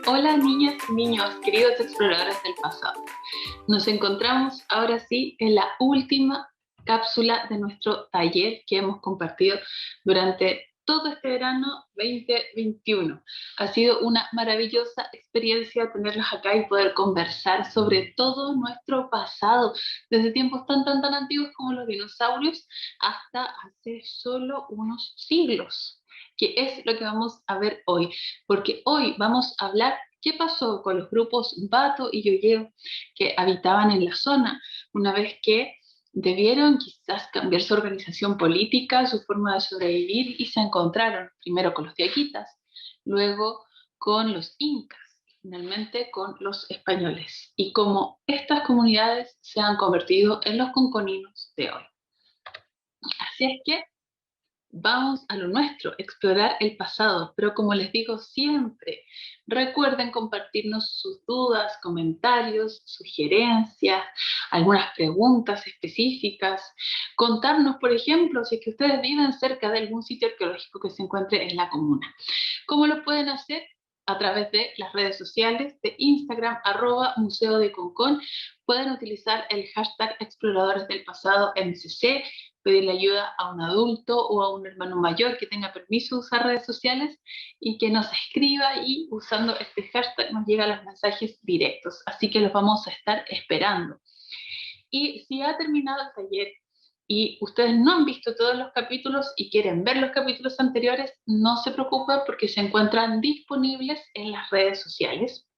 Hola niñas y niños, queridos exploradores del pasado. Nos encontramos ahora sí en la última cápsula de nuestro taller que hemos compartido durante todo este verano 2021. Ha sido una maravillosa experiencia tenerlos acá y poder conversar sobre todo nuestro pasado, desde tiempos tan antiguos como los dinosaurios hasta hace solo unos siglos, que es lo que vamos a ver hoy, porque hoy vamos a hablar qué pasó con los grupos Bato y Yoyeo que habitaban en la zona, una vez que debieron quizás cambiar su organización política, su forma de sobrevivir y se encontraron primero con los diaquitas, luego con los incas, finalmente con los españoles, y cómo estas comunidades se han convertido en los conconinos de hoy. Así es que vamos a lo nuestro, explorar el pasado, pero como les digo siempre, recuerden compartirnos sus dudas, comentarios, sugerencias, algunas preguntas específicas, contarnos, por ejemplo, si es que ustedes viven cerca de algún sitio arqueológico que se encuentre en la comuna. ¿Cómo lo pueden hacer? A través de las redes sociales de Instagram, @Museo de Concón. Pueden utilizar el hashtag Exploradores del Pasado MCC, pedirle ayuda a un adulto o a un hermano mayor que tenga permiso de usar redes sociales y que nos escriba, y usando este hashtag nos llegan los mensajes directos. Así que los vamos a estar esperando. Y si ha terminado el taller y ustedes no han visto todos los capítulos y quieren ver los capítulos anteriores, no se preocupen porque se encuentran disponibles en las redes sociales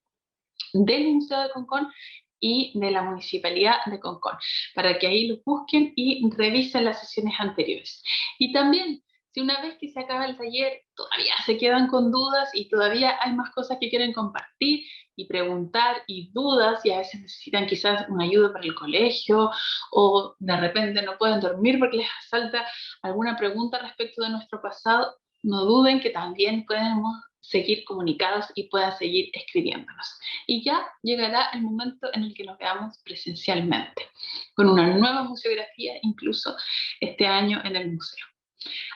del Museo de Concón y de la Municipalidad de Concón, para que ahí los busquen y revisen las sesiones anteriores. Y también, si una vez que se acaba el taller todavía se quedan con dudas y todavía hay más cosas que quieren compartir y preguntar y dudas, y a veces necesitan quizás una ayuda para el colegio, o de repente no pueden dormir porque les asalta alguna pregunta respecto de nuestro pasado, no duden que también podemos seguir comunicados y puedan seguir escribiéndonos. Y ya llegará el momento en el que nos veamos presencialmente, con una nueva museografía incluso este año en el museo.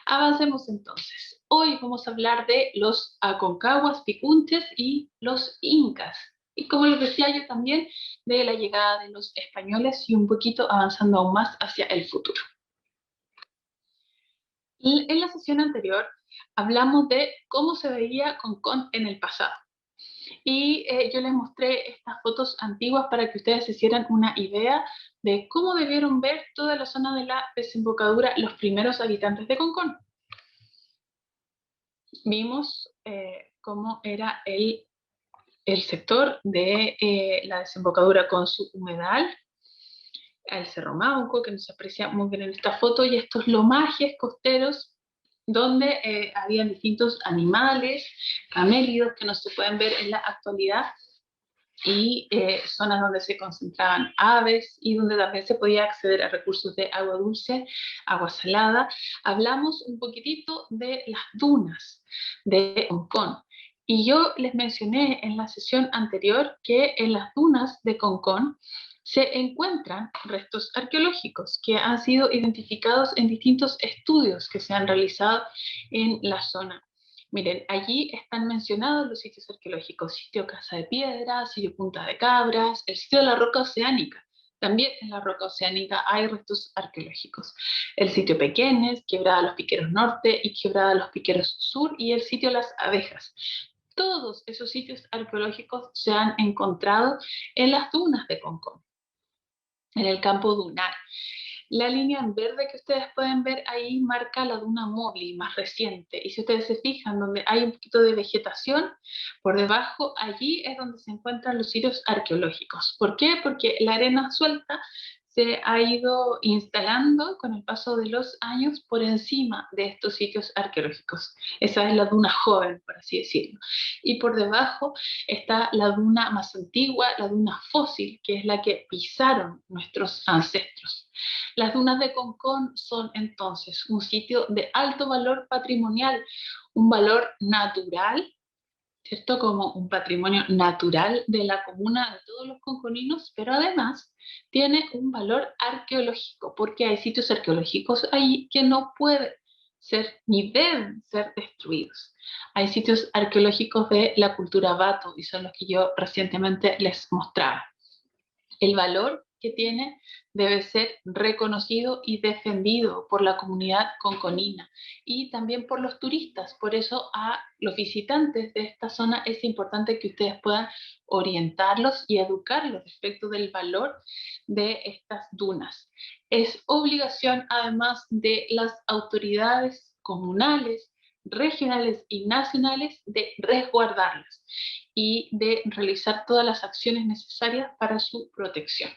Avancemos entonces. Hoy vamos a hablar de los Aconcaguas, Picunches y los Incas. Y como les decía yo también, de la llegada de los españoles y un poquito avanzando aún más hacia el futuro. Y en la sesión anterior hablamos de cómo se veía Concón en el pasado. Y yo les mostré estas fotos antiguas para que ustedes se hicieran una idea de cómo debieron ver toda la zona de la desembocadura los primeros habitantes de Concón. Vimos cómo era el sector de la desembocadura con su humedal, el Cerro Mauco, que nos aprecia muy bien en esta foto, y estos lomajes costeros donde habían distintos animales, camélidos que no se pueden ver en la actualidad, y zonas donde se concentraban aves y donde también se podía acceder a recursos de agua dulce, agua salada. Hablamos un poquitito de las dunas de Concón. Y yo les mencioné en la sesión anterior que en las dunas de Concón se encuentran restos arqueológicos que han sido identificados en distintos estudios que se han realizado en la zona. Miren, allí están mencionados los sitios arqueológicos: sitio Casa de Piedra, sitio Punta de Cabras, el sitio de la Roca Oceánica. También en la Roca Oceánica hay restos arqueológicos. El sitio Pequenes, Quebrada Los Piqueros Norte y Quebrada Los Piqueros Sur, y el sitio Las Abejas. Todos esos sitios arqueológicos se han encontrado en las dunas de Concón, en el campo dunar. La línea en verde que ustedes pueden ver ahí marca la duna móvil más reciente, y si ustedes se fijan donde hay un poquito de vegetación por debajo, allí es donde se encuentran los sitios arqueológicos. ¿Por qué? Porque la arena suelta se ha ido instalando con el paso de los años por encima de estos sitios arqueológicos. Esa es la duna joven, por así decirlo. Y por debajo está la duna más antigua, la duna fósil, que es la que pisaron nuestros ancestros. Las dunas de Concón son entonces un sitio de alto valor patrimonial, un valor natural, ¿cierto? Como un patrimonio natural de la comuna de todos los conconinos, pero además tiene un valor arqueológico, porque hay sitios arqueológicos ahí que no pueden ser ni deben ser destruidos. Hay sitios arqueológicos de la cultura Bato y son los que yo recientemente les mostraba. El valor que tiene debe ser reconocido y defendido por la comunidad conconina y también por los turistas. Por eso a los visitantes de esta zona es importante que ustedes puedan orientarlos y educarlos respecto del valor de estas dunas. Es obligación además de las autoridades comunales, regionales y nacionales de resguardarlas y de realizar todas las acciones necesarias para su protección.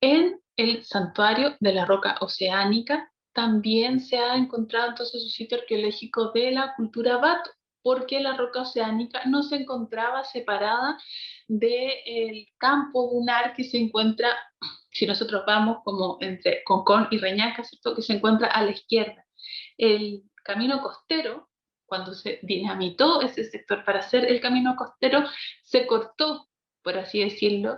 En el santuario de la roca oceánica también se ha encontrado entonces un sitio arqueológico de la cultura Bato, porque la roca oceánica no se encontraba separada del campo dunar que se encuentra, si nosotros vamos como entre Concón y Reñaca, ¿cierto? Que se encuentra a la izquierda. El camino costero, cuando se dinamitó ese sector para hacer el camino costero, se cortó, por así decirlo,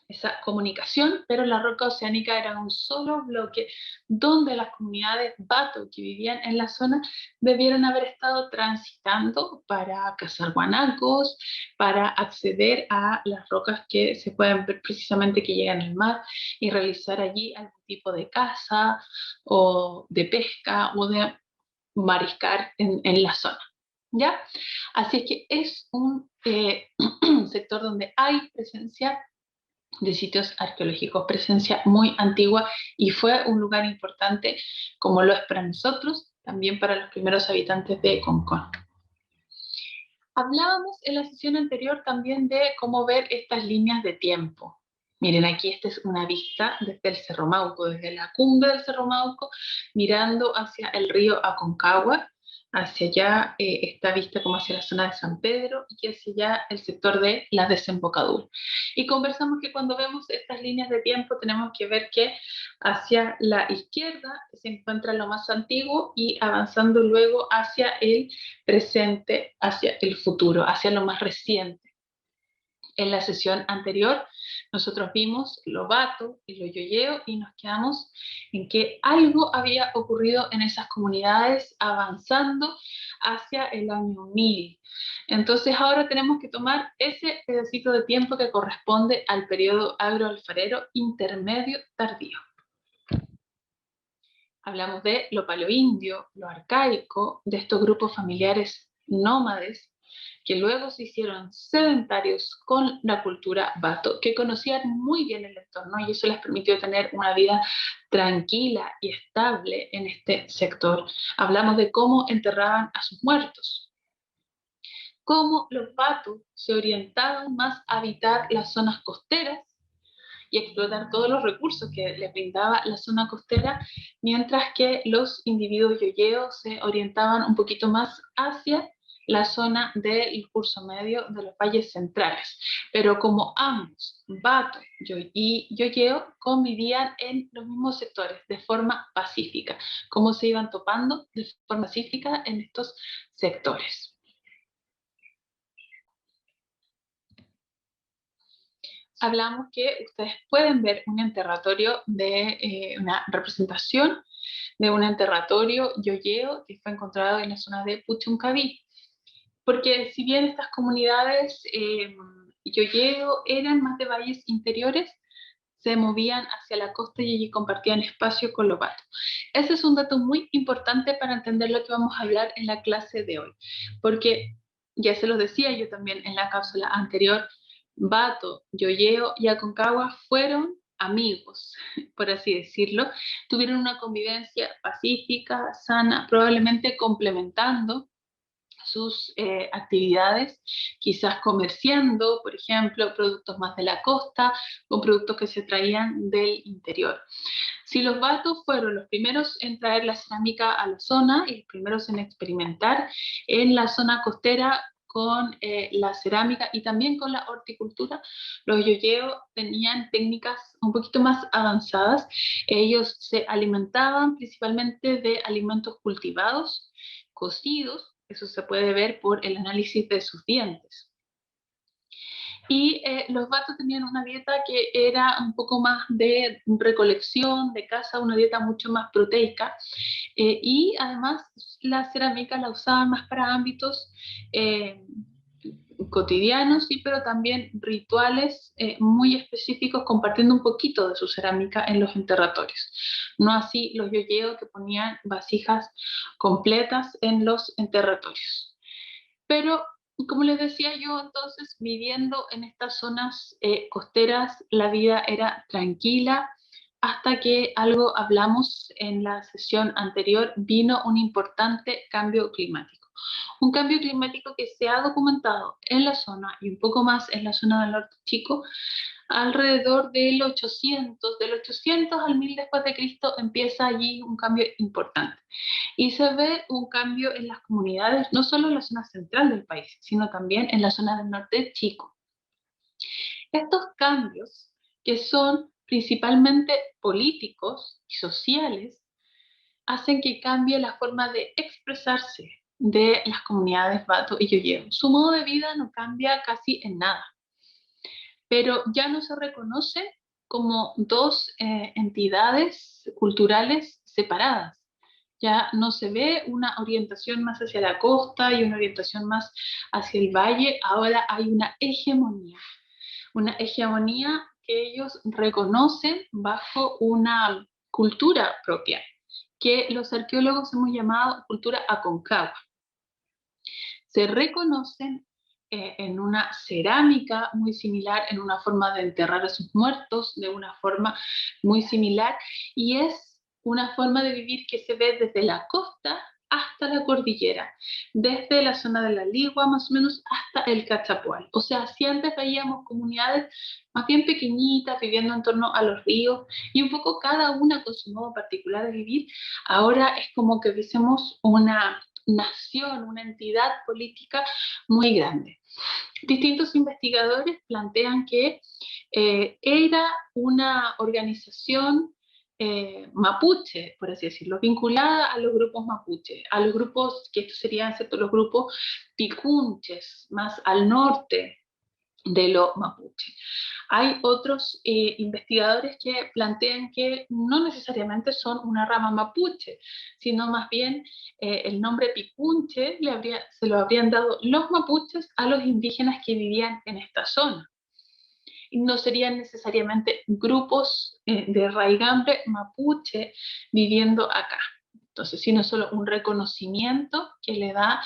esa comunicación, pero la roca oceánica era un solo bloque donde las comunidades Bato que vivían en la zona debieron haber estado transitando para cazar guanacos, para acceder a las rocas que se pueden ver precisamente que llegan al mar y realizar allí algún tipo de caza o de pesca o de mariscar en la zona. ¿Ya? Así es que es un sector donde hay presencia de sitios arqueológicos, presencia muy antigua y fue un lugar importante como lo es para nosotros, también para los primeros habitantes de Concón. Hablábamos en la sesión anterior también de cómo ver estas líneas de tiempo. Miren, aquí esta es una vista desde el Cerro Mauco, desde la cumbre del Cerro Mauco, mirando hacia el río Aconcagua. Hacia allá está vista como hacia la zona de San Pedro y hacia allá el sector de la desembocadura. Y conversamos que cuando vemos estas líneas de tiempo tenemos que ver que hacia la izquierda se encuentra lo más antiguo y avanzando luego hacia el presente, hacia el futuro, hacia lo más reciente. En la sesión anterior nosotros vimos lo Bato y lo Yoyeo y nos quedamos en que algo había ocurrido en esas comunidades avanzando hacia el año 1000. Entonces ahora tenemos que tomar ese pedacito de tiempo que corresponde al periodo agroalfarero intermedio tardío. Hablamos de lo paleoindio, lo arcaico, de estos grupos familiares nómades que luego se hicieron sedentarios con la cultura Bato, que conocían muy bien el entorno y eso les permitió tener una vida tranquila y estable en este sector. Hablamos de cómo enterraban a sus muertos, cómo los Bato se orientaban más a habitar las zonas costeras y explotar todos los recursos que les brindaba la zona costera, mientras que los individuos yoyeos se orientaban un poquito más hacia la zona del curso medio de los valles centrales. Pero como ambos, Bato y Yoyeo, convivían en los mismos sectores de forma pacífica, cómo se iban topando de forma pacífica en estos sectores. Hablamos que ustedes pueden ver un enterratorio de una representación de un enterratorio yoyeo que fue encontrado en la zona de Puchuncaví. Porque si bien estas comunidades yoyeo eran más de valles interiores, se movían hacia la costa y allí compartían espacio con los Bato. Ese es un dato muy importante para entender lo que vamos a hablar en la clase de hoy, porque ya se los decía yo también en la cápsula anterior, Bato, Yoyeo y Aconcagua fueron amigos, por así decirlo, tuvieron una convivencia pacífica, sana, probablemente complementando sus actividades, quizás comerciando, por ejemplo, productos más de la costa o productos que se traían del interior. Si los Batos fueron los primeros en traer la cerámica a la zona y los primeros en experimentar en la zona costera con la cerámica y también con la horticultura, los yoyeos tenían técnicas un poquito más avanzadas. Ellos se alimentaban principalmente de alimentos cultivados, cocidos. Eso se puede ver por el análisis de sus dientes. Y los vatos tenían una dieta que era un poco más de recolección, de caza, una dieta mucho más proteica. Y además la cerámica la usaban más para ámbitos eh, cotidianos, sí, pero también rituales muy específicos, compartiendo un poquito de su cerámica en los enterratorios. No así los yoyeos que ponían vasijas completas en los enterratorios. Pero, como les decía yo, entonces, viviendo en estas zonas costeras, la vida era tranquila hasta que algo hablamos en la sesión anterior, vino un importante cambio climático. Un cambio climático que se ha documentado en la zona y un poco más en la zona del norte chico alrededor del 800 al 1000 después de Cristo empieza allí un cambio importante. Y se ve un cambio en las comunidades, no solo en la zona central del país, sino también en la zona del norte chico. Estos cambios, que son principalmente políticos y sociales, hacen que cambie la forma de expresarse de las comunidades Bato y Yoyeo. Su modo de vida no cambia casi en nada, pero ya no se reconoce como dos entidades culturales separadas. Ya no se ve una orientación más hacia la costa y una orientación más hacia el valle, ahora hay una hegemonía que ellos reconocen bajo una cultura propia, que los arqueólogos hemos llamado cultura Aconcagua. Se reconocen en una cerámica muy similar, en una forma de enterrar a sus muertos de una forma muy similar, y es una forma de vivir que se ve desde la costa hasta la cordillera, desde la zona de la Ligua más o menos hasta el Cachapual. O sea, si antes veíamos comunidades más bien pequeñitas viviendo en torno a los ríos y un poco cada una con su modo particular de vivir, ahora es como que viésemos una nación, una entidad política muy grande. Distintos investigadores plantean que era una organización mapuche, por así decirlo, vinculada a los grupos mapuche, a los grupos que estos serían ¿cierto? Los grupos picunches, más al norte de lo mapuche. Hay otros investigadores que plantean que no necesariamente son una rama mapuche, sino más bien el nombre picunche se lo habrían dado los mapuches a los indígenas que vivían en esta zona. Y no serían necesariamente grupos de raigambre mapuche viviendo acá. Entonces, sino solo un reconocimiento que le da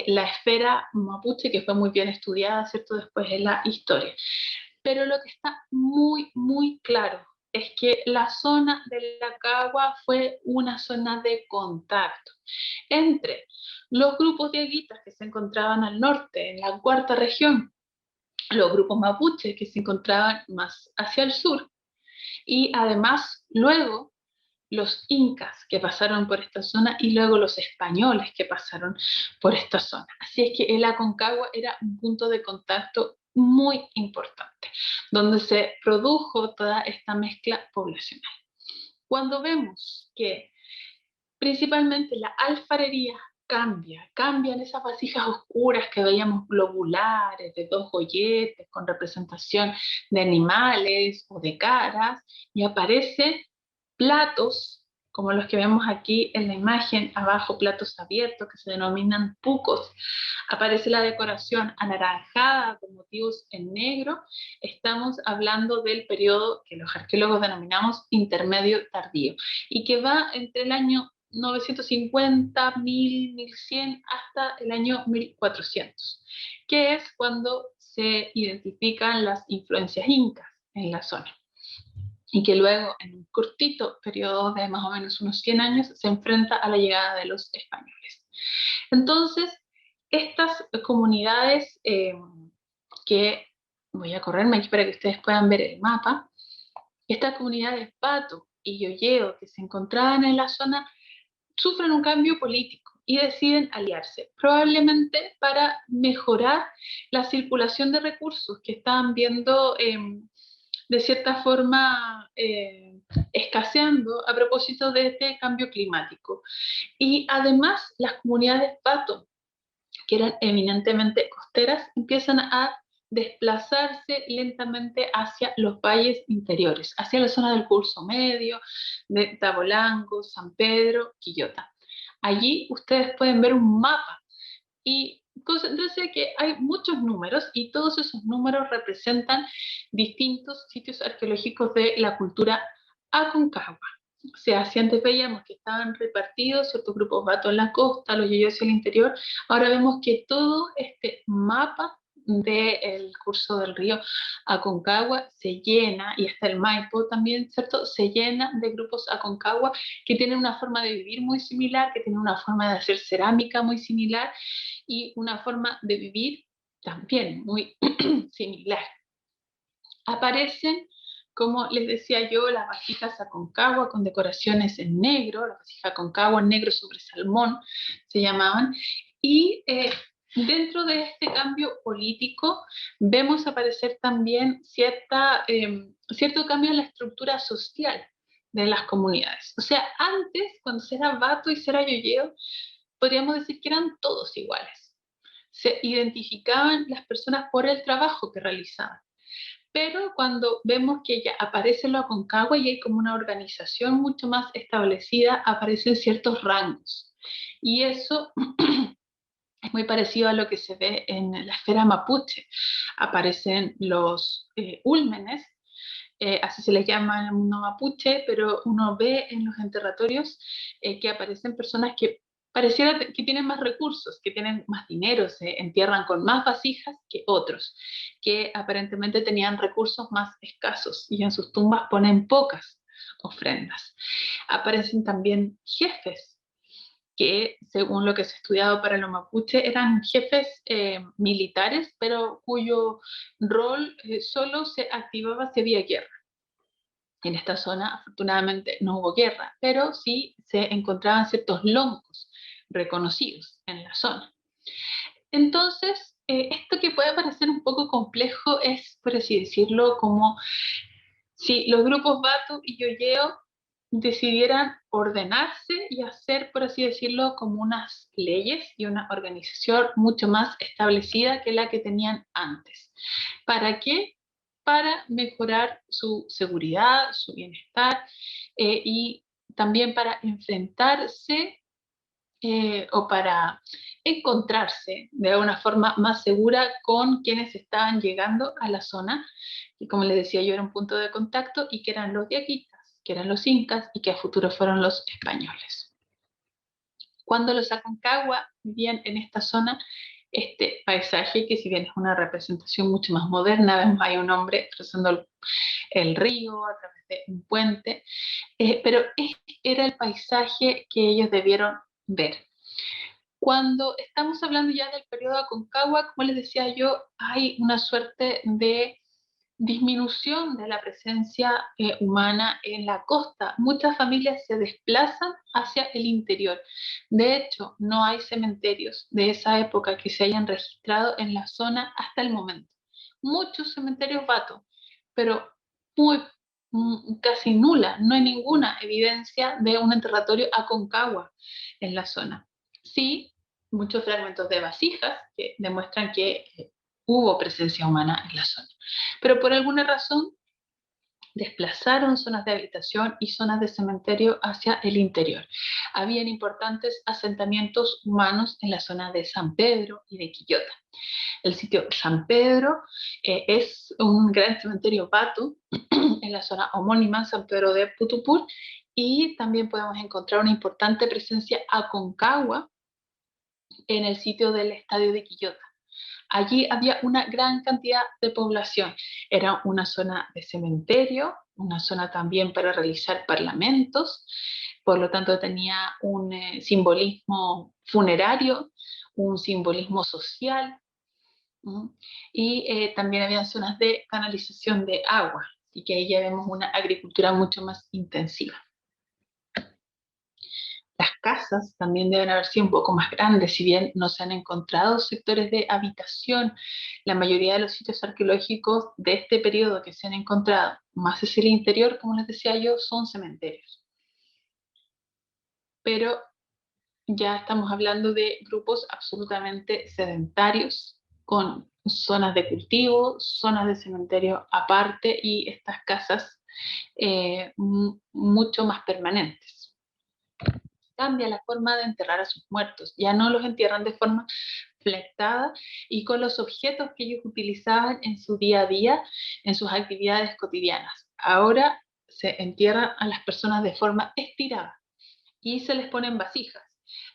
la esfera mapuche, que fue muy bien estudiada, ¿cierto?, después en la historia. Pero lo que está muy, muy claro es que la zona de la Cagua fue una zona de contacto entre los grupos de aguitas que se encontraban al norte, en la cuarta región, los grupos mapuches que se encontraban más hacia el sur, y además luego los incas que pasaron por esta zona y luego los españoles que pasaron por esta zona. Así es que el Aconcagua era un punto de contacto muy importante, donde se produjo toda esta mezcla poblacional. Cuando vemos que principalmente la alfarería cambian esas vasijas oscuras que veíamos globulares, de dos golletes, con representación de animales o de caras, y aparecen platos, como los que vemos aquí en la imagen, abajo platos abiertos que se denominan pucos. Aparece la decoración anaranjada con motivos en negro. Estamos hablando del periodo que los arqueólogos denominamos intermedio tardío y que va entre el año 950, 1000, 1100 hasta el año 1400, que es cuando se identifican las influencias incas en la zona y que luego en un cortito periodo de más o menos unos 100 años se enfrenta a la llegada de los españoles. Entonces, estas comunidades que voy a correrme aquí para que ustedes puedan ver el mapa, estas comunidades Pato y Yoyeo que se encontraban en la zona sufren un cambio político y deciden aliarse, probablemente para mejorar la circulación de recursos que estaban viendo de cierta forma escaseando a propósito de este cambio climático. Y además las comunidades Pato, que eran eminentemente costeras, empiezan a desplazarse lentamente hacia los valles interiores, hacia la zona del curso medio, de Tabolango, San Pedro, Quillota. Allí ustedes pueden ver un mapa y concéntrense que hay muchos números y todos esos números representan distintos sitios arqueológicos de la cultura Aconcagua. O sea, si antes veíamos que estaban repartidos ciertos grupos Bato en la costa, los Yayos en el interior, ahora vemos que todo este mapa del curso del río Aconcagua se llena, y hasta el Maipo también, ¿cierto? Se llena de grupos Aconcagua que tienen una forma de vivir muy similar, que tienen una forma de hacer cerámica muy similar y una forma de vivir también muy similar. Aparecen, como les decía yo, las vasijas Aconcagua con decoraciones en negro, la vasija Aconcagua en negro sobre salmón se llamaban, y dentro de este cambio político vemos aparecer también cierto cambio en la estructura social de las comunidades. O sea, antes, cuando se era Bato y se era Yoyeo, podríamos decir que eran todos iguales. Se identificaban las personas por el trabajo que realizaban. Pero cuando vemos que ya aparece lo Aconcagua y hay como una organización mucho más establecida, aparecen ciertos rangos. Y eso es muy parecido a lo que se ve en la esfera mapuche. Aparecen los úlmenes, así se les llama en el mundo mapuche, pero uno ve en los enterratorios que aparecen personas que pareciera que tienen más recursos, que tienen más dinero, se entierran con más vasijas que otros, que aparentemente tenían recursos más escasos y en sus tumbas ponen pocas ofrendas. Aparecen también jefes que, según lo que se ha estudiado para los mapuche, eran jefes militares, pero cuyo rol solo se activaba si había guerra. En esta zona, afortunadamente, no hubo guerra, pero sí se encontraban ciertos loncos reconocidos en la zona. Entonces, esto que puede parecer un poco complejo es, por así decirlo, como si los grupos Batu y Yoyeo decidieran ordenarse y hacer, por así decirlo, como unas leyes y una organización mucho más establecida que la que tenían antes. ¿Para qué? Para mejorar su seguridad, su bienestar y también para enfrentarse o para encontrarse de alguna forma más segura con quienes estaban llegando a la zona, y como les decía yo era un punto de contacto y que eran los diaguitas, que eran los incas y que a futuro fueron los españoles. Cuando los Aconcagua vivían en esta zona, este paisaje, que si bien es una representación mucho más moderna, vemos ahí un hombre cruzando el río a través de un puente, pero era el paisaje que ellos debieron ver. Cuando estamos hablando ya del periodo Aconcagua, como les decía yo, hay una suerte de disminución de la presencia humana en la costa. Muchas familias se desplazan hacia el interior. De hecho, no hay cementerios de esa época que se hayan registrado en la zona hasta el momento. Muchos cementerios Bato, pero muy, casi nula. No hay ninguna evidencia de un enterratorio Aconcagua en la zona. Sí, muchos fragmentos de vasijas que demuestran que hubo presencia humana en la zona. Pero por alguna razón desplazaron zonas de habitación y zonas de cementerio hacia el interior. Habían importantes asentamientos humanos en la zona de San Pedro y de Quillota. El sitio San Pedro es un gran cementerio Batu en la zona homónima San Pedro de Putupur, y también podemos encontrar una importante presencia Aconcagua en el sitio del estadio de Quillota. Allí había una gran cantidad de población. Era una zona de cementerio, una zona también para realizar parlamentos, por lo tanto tenía un simbolismo funerario, un simbolismo social, y también había zonas de canalización de agua, y que ahí ya vemos una agricultura mucho más intensiva. Las casas también deben haber sido un poco más grandes, si bien no se han encontrado sectores de habitación. La mayoría de los sitios arqueológicos de este periodo que se han encontrado, más hacia el interior, como les decía yo, son cementerios. Pero ya estamos hablando de grupos absolutamente sedentarios, con zonas de cultivo, zonas de cementerio aparte y estas casas mucho más permanentes. Cambia la forma de enterrar a sus muertos, ya no los entierran de forma flectada y con los objetos que ellos utilizaban en su día a día, en sus actividades cotidianas. Ahora se entierran a las personas de forma estirada y se les ponen vasijas,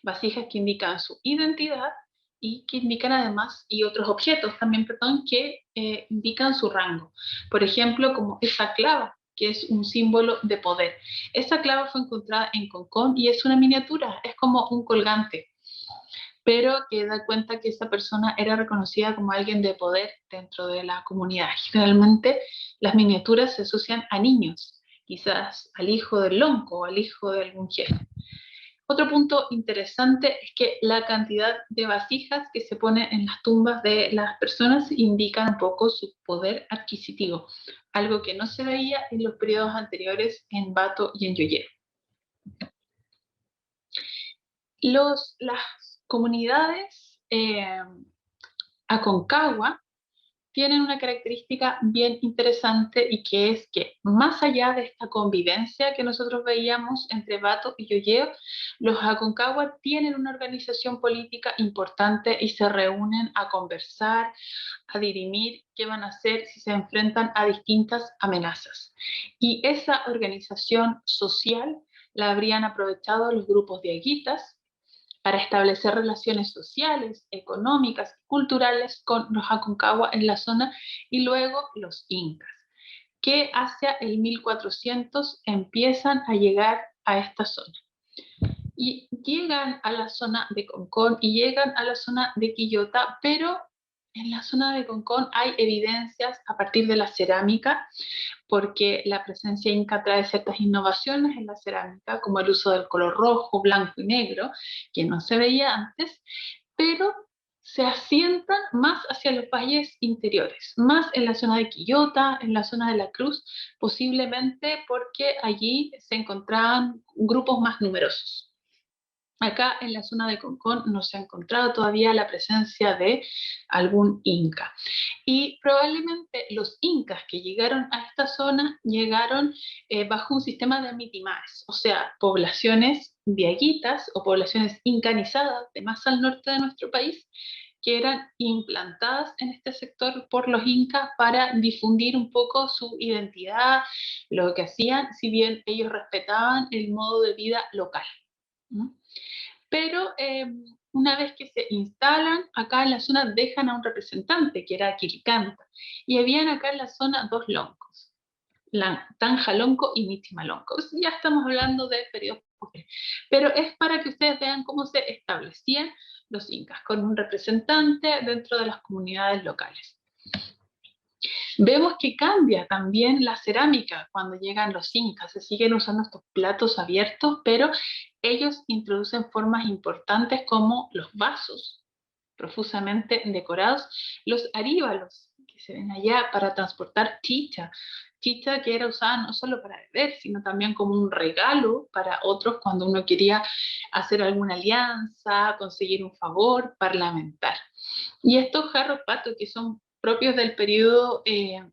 vasijas que indican su identidad y que indican además, y otros objetos también, perdón, que indican su rango. Por ejemplo, como esa clava, que es un símbolo de poder. Esa clava fue encontrada en Concón y es una miniatura, es como un colgante, pero que da cuenta que esa persona era reconocida como alguien de poder dentro de la comunidad. Generalmente las miniaturas se asocian a niños, quizás al hijo del lonco o al hijo de algún jefe. Otro punto interesante es que la cantidad de vasijas que se ponen en las tumbas de las personas indica un poco su poder adquisitivo, algo que no se veía en los periodos anteriores en Bato y en Yoyero. Las comunidades Aconcagua tienen una característica bien interesante y que es que más allá de esta convivencia que nosotros veíamos entre Bato y Yoyeo, los Aconcagua tienen una organización política importante y se reúnen a conversar, a dirimir qué van a hacer si se enfrentan a distintas amenazas. Y esa organización social la habrían aprovechado los grupos de aguitas para establecer relaciones sociales, económicas y culturales con los Aconcagua en la zona y luego los incas, que hacia el 1400 empiezan a llegar a esta zona. Y llegan a la zona de Concón y llegan a la zona de Quillota, pero en la zona de Concón hay evidencias a partir de la cerámica, porque la presencia inca trae ciertas innovaciones en la cerámica, como el uso del color rojo, blanco y negro, que no se veía antes, pero se asientan más hacia los valles interiores, más en la zona de Quillota, en la zona de la Cruz, posiblemente porque allí se encontraban grupos más numerosos. Acá en la zona de Concón no se ha encontrado todavía la presencia de algún inca. Y probablemente los incas que llegaron a esta zona llegaron bajo un sistema de mitimaes, o sea, poblaciones diaguitas o poblaciones incanizadas de más al norte de nuestro país, que eran implantadas en este sector por los incas para difundir un poco su identidad, lo que hacían, si bien ellos respetaban el modo de vida local. ¿No? Pero una vez que se instalan, acá en la zona dejan a un representante, que era Quilcanta, y habían acá en la zona dos loncos, Tanjalonco y Michimalonco. Ya estamos hablando de periodos posteriores, pero es para que ustedes vean cómo se establecían los incas, con un representante dentro de las comunidades locales. Vemos que cambia también la cerámica cuando llegan los incas. Se siguen usando estos platos abiertos, pero ellos introducen formas importantes como los vasos profusamente decorados, los aríbalos que se ven allá para transportar chicha, chicha que era usada no solo para beber, sino también como un regalo para otros cuando uno quería hacer alguna alianza, conseguir un favor, parlamentar. Y estos jarros pato que son propios del periodo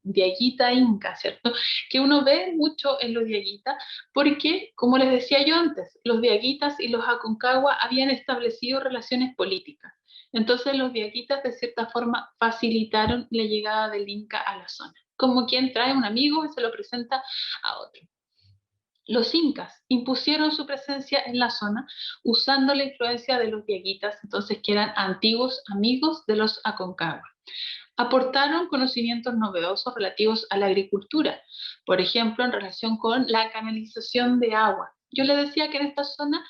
diaguita inca, ¿cierto? Que uno ve mucho en los diaguitas, porque, como les decía yo antes, los diaguitas y los Aconcagua habían establecido relaciones políticas. Entonces los diaguitas de cierta forma facilitaron la llegada del Inca a la zona, como quien trae a un amigo y se lo presenta a otro. Los incas impusieron su presencia en la zona usando la influencia de los diaguitas, entonces que eran antiguos amigos de los Aconcagua. Aportaron conocimientos novedosos relativos a la agricultura, por ejemplo, en relación con la canalización de agua. Yo les decía que en esta zona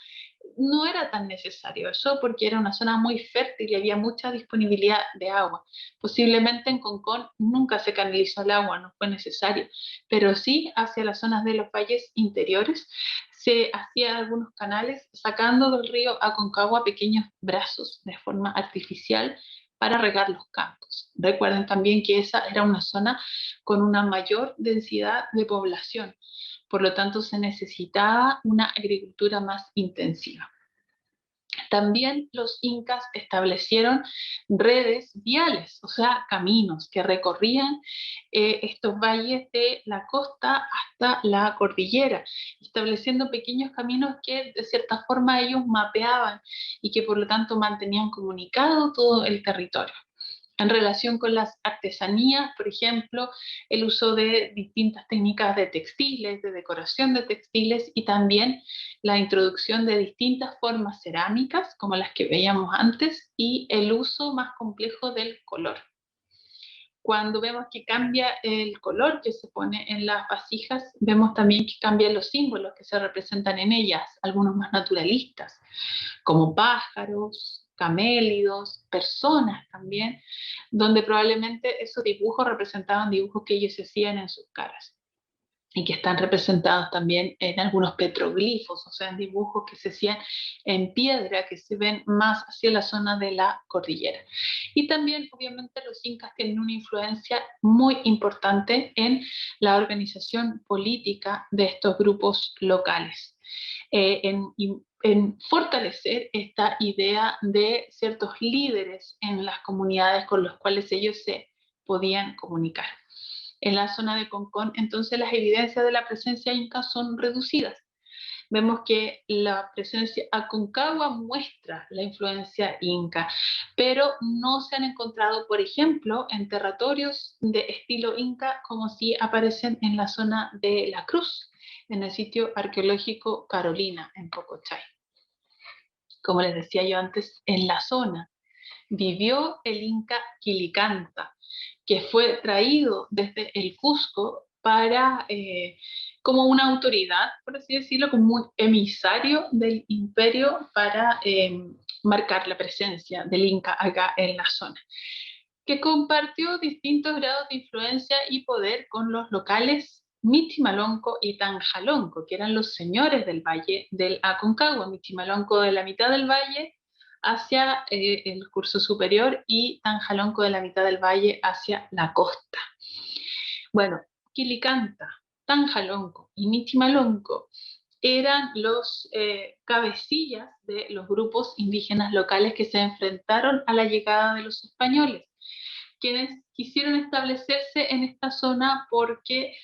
no era tan necesario eso porque era una zona muy fértil y había mucha disponibilidad de agua. Posiblemente en Concón nunca se canalizó el agua, no fue necesario, pero sí hacia las zonas de los valles interiores se hacían algunos canales sacando del río Aconcagua pequeños brazos de forma artificial para regar los campos. Recuerden también que esa era una zona con una mayor densidad de población, por lo tanto se necesitaba una agricultura más intensiva. También los incas establecieron redes viales, o sea, caminos que recorrían estos valles de la costa hasta la cordillera, estableciendo pequeños caminos que de cierta forma ellos mapeaban y que por lo tanto mantenían comunicado todo el territorio. En relación con las artesanías, por ejemplo, el uso de distintas técnicas de textiles, de decoración de textiles y también la introducción de distintas formas cerámicas, como las que veíamos antes, y el uso más complejo del color. Cuando vemos que cambia el color que se pone en las vasijas, vemos también que cambian los símbolos que se representan en ellas, algunos más naturalistas, como pájaros, camélidos, personas también, donde probablemente esos dibujos representaban dibujos que ellos hacían en sus caras y que están representados también en algunos petroglifos, o sea, en dibujos que se hacían en piedra, que se ven más hacia la zona de la cordillera. Y también, obviamente, los incas tienen una influencia muy importante en la organización política de estos grupos locales, en fortalecer esta idea de ciertos líderes en las comunidades con los cuales ellos se podían comunicar. En la zona de Concón, entonces las evidencias de la presencia inca son reducidas. Vemos que la presencia Aconcagua muestra la influencia inca, pero no se han encontrado, por ejemplo, enterratorios de estilo inca como si aparecen en la zona de La Cruz, en el sitio arqueológico Carolina, en Cocochay. Como les decía yo antes, en la zona vivió el inca Quilicanta, que fue traído desde el Cusco para, como una autoridad, por así decirlo, como un emisario del imperio para marcar la presencia del Inca acá en la zona, que compartió distintos grados de influencia y poder con los locales Michimalonco y Tanjalonco, que eran los señores del valle del Aconcagua. Michimalonco de la mitad del valle hacia el curso superior y Tanjalonco de la mitad del valle hacia la costa. Bueno, Quilicanta, Tanjalonco y Michimalonco eran los cabecillas de los grupos indígenas locales que se enfrentaron a la llegada de los españoles, quienes quisieron establecerse en esta zona porque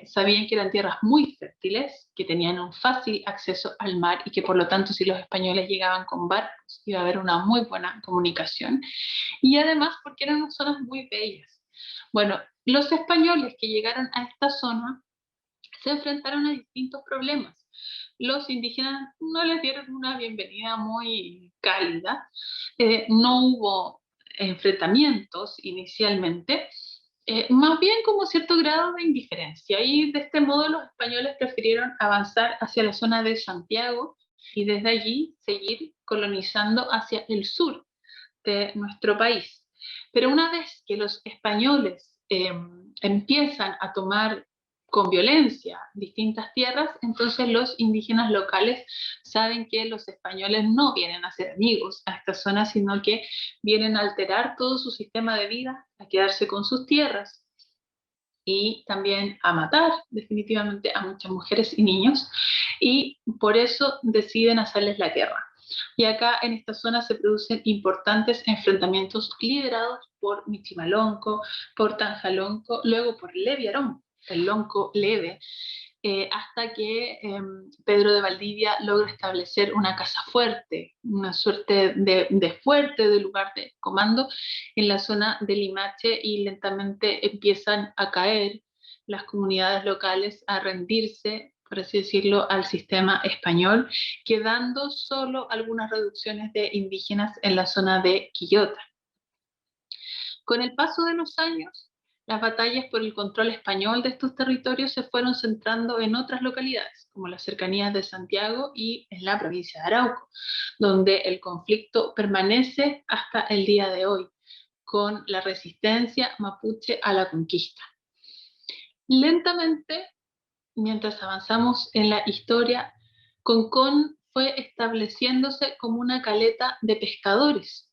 sabían que eran tierras muy fértiles, que tenían un fácil acceso al mar y que por lo tanto si los españoles llegaban con barcos iba a haber una muy buena comunicación, y además porque eran unas zonas muy bellas. Bueno, los españoles que llegaron a esta zona se enfrentaron a distintos problemas. Los indígenas no les dieron una bienvenida muy cálida, no hubo enfrentamientos inicialmente, más bien como cierto grado de indiferencia. Y de este modo los españoles prefirieron avanzar hacia la zona de Santiago y desde allí seguir colonizando hacia el sur de nuestro país. Pero una vez que los españoles empiezan a tomar con violencia distintas tierras, entonces los indígenas locales saben que los españoles no vienen a ser amigos a esta zona, sino que vienen a alterar todo su sistema de vida, a quedarse con sus tierras y también a matar definitivamente a muchas mujeres y niños, y por eso deciden hacerles la guerra. Y acá en esta zona se producen importantes enfrentamientos liderados por Michimalonco, por Tanjalonco, luego por Leviarón, el Lonco Leve, hasta que Pedro de Valdivia logra establecer una casa fuerte, una suerte de fuerte, de lugar de comando en la zona de Limache, y lentamente empiezan a caer las comunidades locales, a rendirse, por así decirlo, al sistema español, quedando solo algunas reducciones de indígenas en la zona de Quillota. Con el paso de los años, las batallas por el control español de estos territorios se fueron centrando en otras localidades, como las cercanías de Santiago y en la provincia de Arauco, donde el conflicto permanece hasta el día de hoy, con la resistencia mapuche a la conquista. Lentamente, mientras avanzamos en la historia, Concón fue estableciéndose como una caleta de pescadores,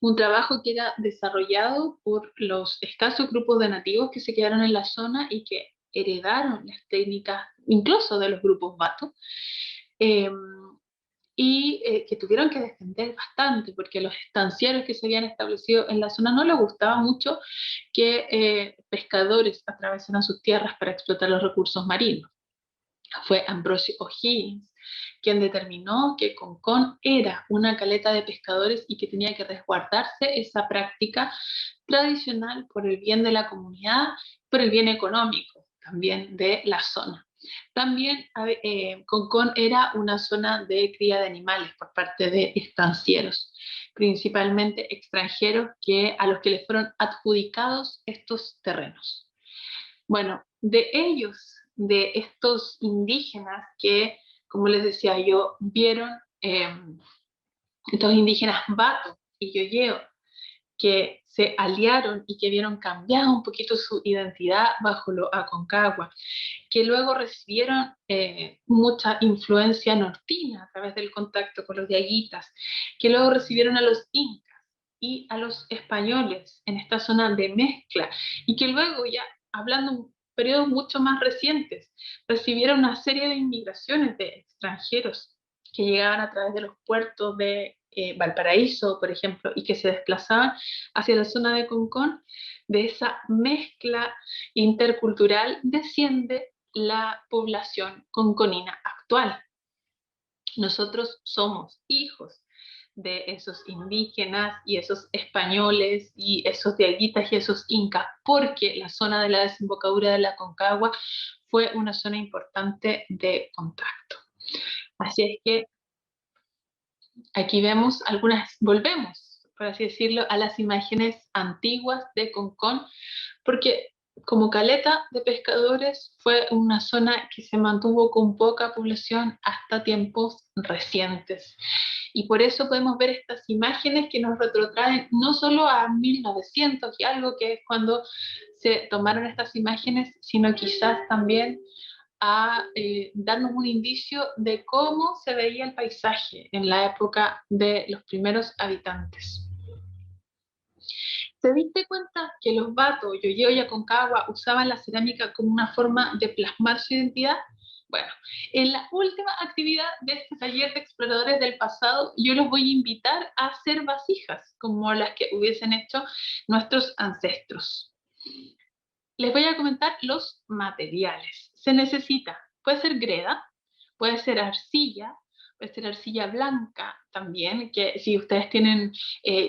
un trabajo que era desarrollado por los escasos grupos de nativos que se quedaron en la zona y que heredaron las técnicas incluso de los grupos Bato, eh, y que tuvieron que defender bastante, porque a los estancieros que se habían establecido en la zona no les gustaba mucho que pescadores atravesaran sus tierras para explotar los recursos marinos. Fue Ambrosio O'Higgins quien determinó que Concón era una caleta de pescadores y que tenía que resguardarse esa práctica tradicional por el bien de la comunidad, por el bien económico también de la zona. También Concón era una zona de cría de animales por parte de estancieros, principalmente extranjeros a los que les fueron adjudicados estos terrenos. Bueno, de ellos, de estos indígenas que, como les decía yo, vieron estos indígenas Bato y Yoyeo, que se aliaron y que vieron cambiado un poquito su identidad bajo los Aconcagua, que luego recibieron mucha influencia nortina a través del contacto con los diaguitas, que luego recibieron a los incas y a los españoles en esta zona de mezcla, y que luego ya, hablando en periodos mucho más recientes, recibieron una serie de inmigraciones de extranjeros que llegaban a través de los puertos de Valparaíso, por ejemplo, y que se desplazaban hacia la zona de Concón. De esa mezcla intercultural desciende la población conconina actual. Nosotros somos hijos de esos indígenas y esos españoles y esos diaguitas y esos incas, porque la zona de la desembocadura de la Concagua fue una zona importante de contacto. Así es que aquí vemos volvemos, por así decirlo, a las imágenes antiguas de Concón, porque como caleta de pescadores fue una zona que se mantuvo con poca población hasta tiempos recientes. Y por eso podemos ver estas imágenes que nos retrotraen no solo a 1900 y algo, que es cuando se tomaron estas imágenes, sino quizás también a darnos un indicio de cómo se veía el paisaje en la época de los primeros habitantes. ¿Te diste cuenta que los Bato, Yoyeo y Aconcagua usaban la cerámica como una forma de plasmar su identidad? Bueno, en la última actividad de este taller de exploradores del pasado, yo los voy a invitar a hacer vasijas, como las que hubiesen hecho nuestros ancestros. Les voy a comentar los materiales. Se necesita, puede ser greda, puede ser arcilla blanca también, que si ustedes tienen,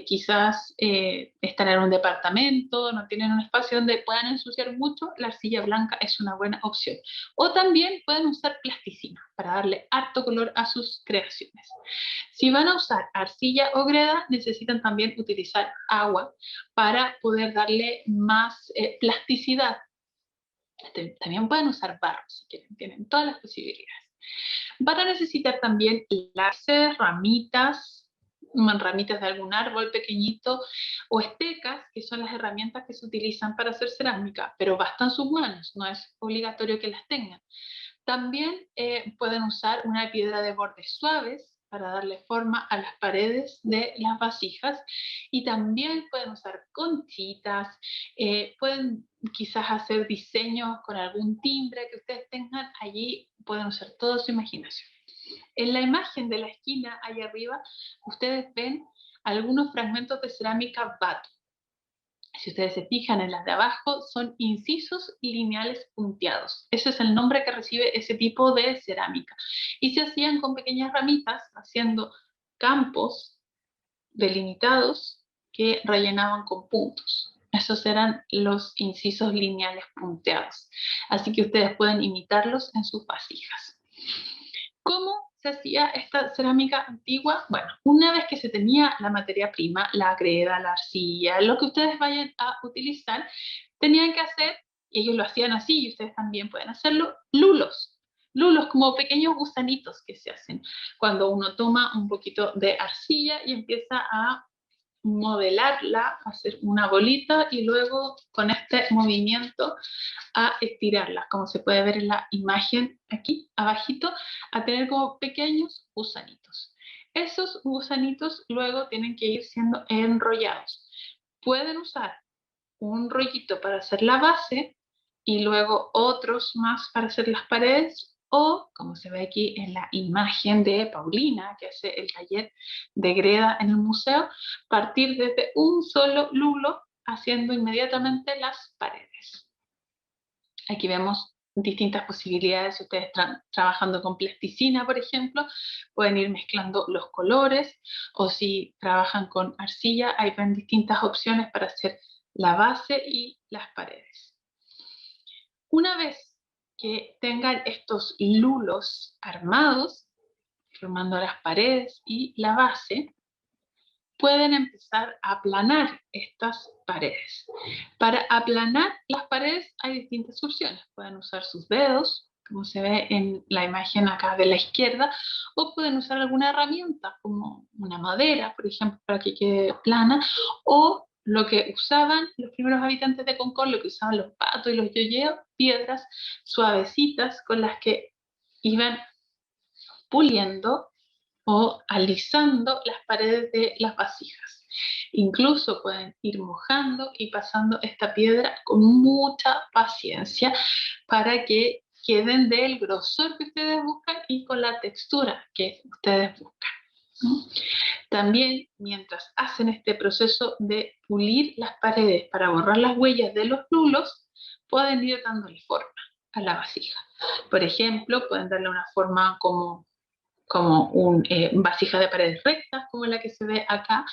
quizás están en un departamento, no tienen un espacio donde puedan ensuciar mucho, la arcilla blanca es una buena opción. O también pueden usar plasticina para darle harto color a sus creaciones. Si van a usar arcilla o greda, necesitan también utilizar agua para poder darle más plasticidad. También pueden usar barro si quieren, tienen todas las posibilidades. Van a necesitar también láser, ramitas de algún árbol pequeñito, o estecas, que son las herramientas que se utilizan para hacer cerámica, pero bastan sus manos, no es obligatorio que las tengan. También pueden usar una piedra de bordes suaves para darle forma a las paredes de las vasijas, y también pueden usar conchitas, pueden quizás hacer diseños con algún timbre que ustedes tengan, allí pueden usar toda su imaginación. En la imagen de la esquina, allá arriba, ustedes ven algunos fragmentos de cerámica Bato. Si ustedes se fijan en las de abajo, son incisos lineales punteados. Ese es el nombre que recibe ese tipo de cerámica. Y se hacían con pequeñas ramitas, haciendo campos delimitados que rellenaban con puntos. Esos eran los incisos lineales punteados. Así que ustedes pueden imitarlos en sus vasijas. ¿Cómo se hacía esta cerámica antigua? Bueno, una vez que se tenía la materia prima, la greda, la arcilla, lo que ustedes vayan a utilizar, tenían que hacer, y ellos lo hacían así, y ustedes también pueden hacerlo, lulos. Lulos, como pequeños gusanitos que se hacen cuando uno toma un poquito de arcilla y empieza a modelarla, hacer una bolita, y luego con este movimiento a estirarla, como se puede ver en la imagen aquí abajito, a tener como pequeños gusanitos. Esos gusanitos luego tienen que ir siendo enrollados. Pueden usar un rollito para hacer la base y luego otros más para hacer las paredes, O, como se ve aquí en la imagen de Paulina, que hace el taller de greda en el museo, partir desde un solo lulo, haciendo inmediatamente las paredes. Aquí vemos distintas posibilidades. Si ustedes están trabajando con plasticina, por ejemplo, pueden ir mezclando los colores, o si trabajan con arcilla, hay distintas opciones para hacer la base y las paredes. Una vez que tengan estos lulos armados, formando las paredes y la base, pueden empezar a aplanar estas paredes. Para aplanar las paredes hay distintas opciones. Pueden usar sus dedos, como se ve en la imagen acá de la izquierda, o pueden usar alguna herramienta, como una madera, por ejemplo, para que quede plana, o lo que usaban los primeros habitantes de Concón, lo que usaban los patos y los yoyeos, piedras suavecitas con las que iban puliendo o alisando las paredes de las vasijas. Incluso pueden ir mojando y pasando esta piedra con mucha paciencia para que queden del grosor que ustedes buscan y con la textura que ustedes buscan. También, mientras hacen este proceso de pulir las paredes para borrar las huellas de los lulos, pueden ir dándole forma a la vasija. Por ejemplo, pueden darle una forma como una vasija de paredes rectas, como la que se ve acá,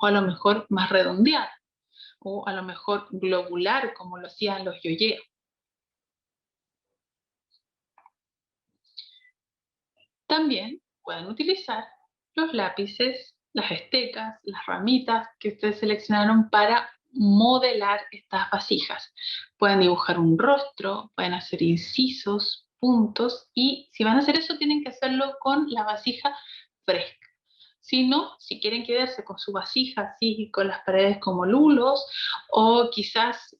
o a lo mejor más redondeada, o a lo mejor globular, como lo hacían los yoyeos. También pueden utilizar los lápices, las estecas, las ramitas que ustedes seleccionaron para modelar estas vasijas. Pueden dibujar un rostro, pueden hacer incisos, puntos, y si van a hacer eso tienen que hacerlo con la vasija fresca. Si no, si quieren quedarse con su vasija así, con las paredes como lulos, o quizás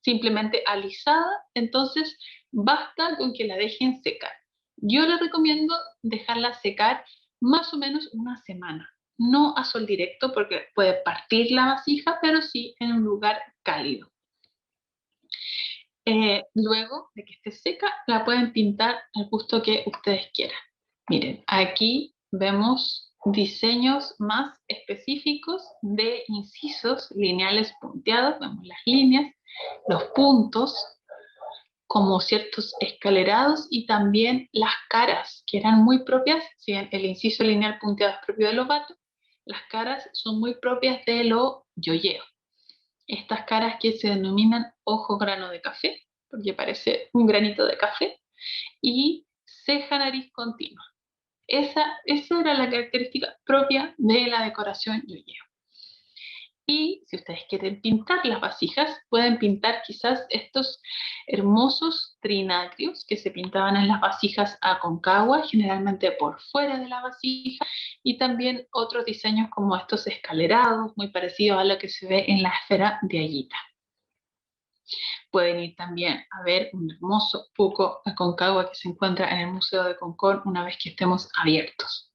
simplemente alisada, entonces basta con que la dejen secar. Yo les recomiendo dejarla secar más o menos una semana. No a sol directo porque puede partir la vasija, pero sí en un lugar cálido. Luego de que esté seca, la pueden pintar al gusto que ustedes quieran. Miren, aquí vemos diseños más específicos de incisos lineales punteados. Vemos las líneas, los puntos, como ciertos escalerados, y también las caras, que eran muy propias. Si bien el inciso lineal punteado es propio de los batos, las caras son muy propias de los yoyeos. Estas caras que se denominan ojo grano de café, porque parece un granito de café, y ceja nariz continua. Esa era la característica propia de la decoración yoyeo. Y si ustedes quieren pintar las vasijas, pueden pintar quizás estos hermosos trinacrios que se pintaban en las vasijas Aconcagua, generalmente por fuera de la vasija, y también otros diseños como estos escalerados, muy parecidos a lo que se ve en la esfera de Ayita. Pueden ir también a ver un hermoso puco Aconcagua que se encuentra en el Museo de Concón una vez que estemos abiertos.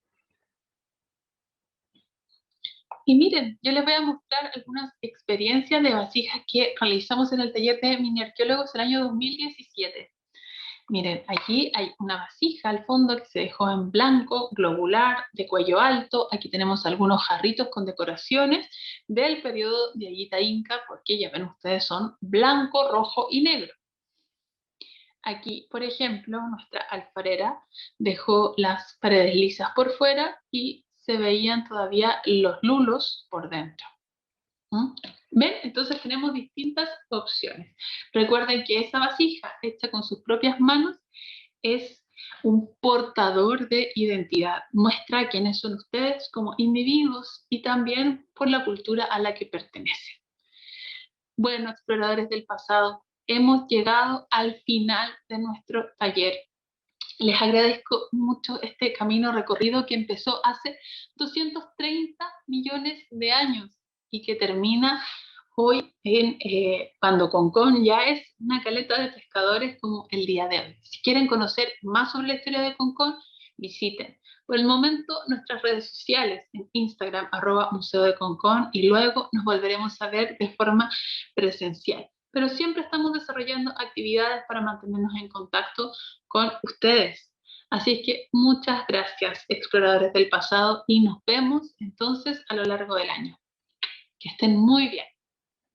Y miren, yo les voy a mostrar algunas experiencias de vasijas que realizamos en el taller de mini arqueólogos el año 2017. Miren, aquí hay una vasija al fondo que se dejó en blanco, globular, de cuello alto. Aquí tenemos algunos jarritos con decoraciones del periodo de Ayita Inca, porque ya ven ustedes son blanco, rojo y negro. Aquí, por ejemplo, nuestra alfarera dejó las paredes lisas por fuera y se veían todavía los lulos por dentro. ¿Ven? Entonces tenemos distintas opciones. Recuerden que esa vasija hecha con sus propias manos es un portador de identidad. Muestra quiénes son ustedes como individuos y también por la cultura a la que pertenecen. Bueno, exploradores del pasado, hemos llegado al final de nuestro taller. Les agradezco mucho este camino recorrido que empezó hace 230 millones de años y que termina hoy cuando Concón ya es una caleta de pescadores como el día de hoy. Si quieren conocer más sobre la historia de Concón, visiten. Por el momento, nuestras redes sociales en Instagram, @Museo de Concón, y luego nos volveremos a ver de forma presencial. pero siempre estamos desarrollando actividades para mantenernos en contacto con ustedes. Así es que muchas gracias, exploradores del pasado, y nos vemos entonces a lo largo del año. Que estén muy bien.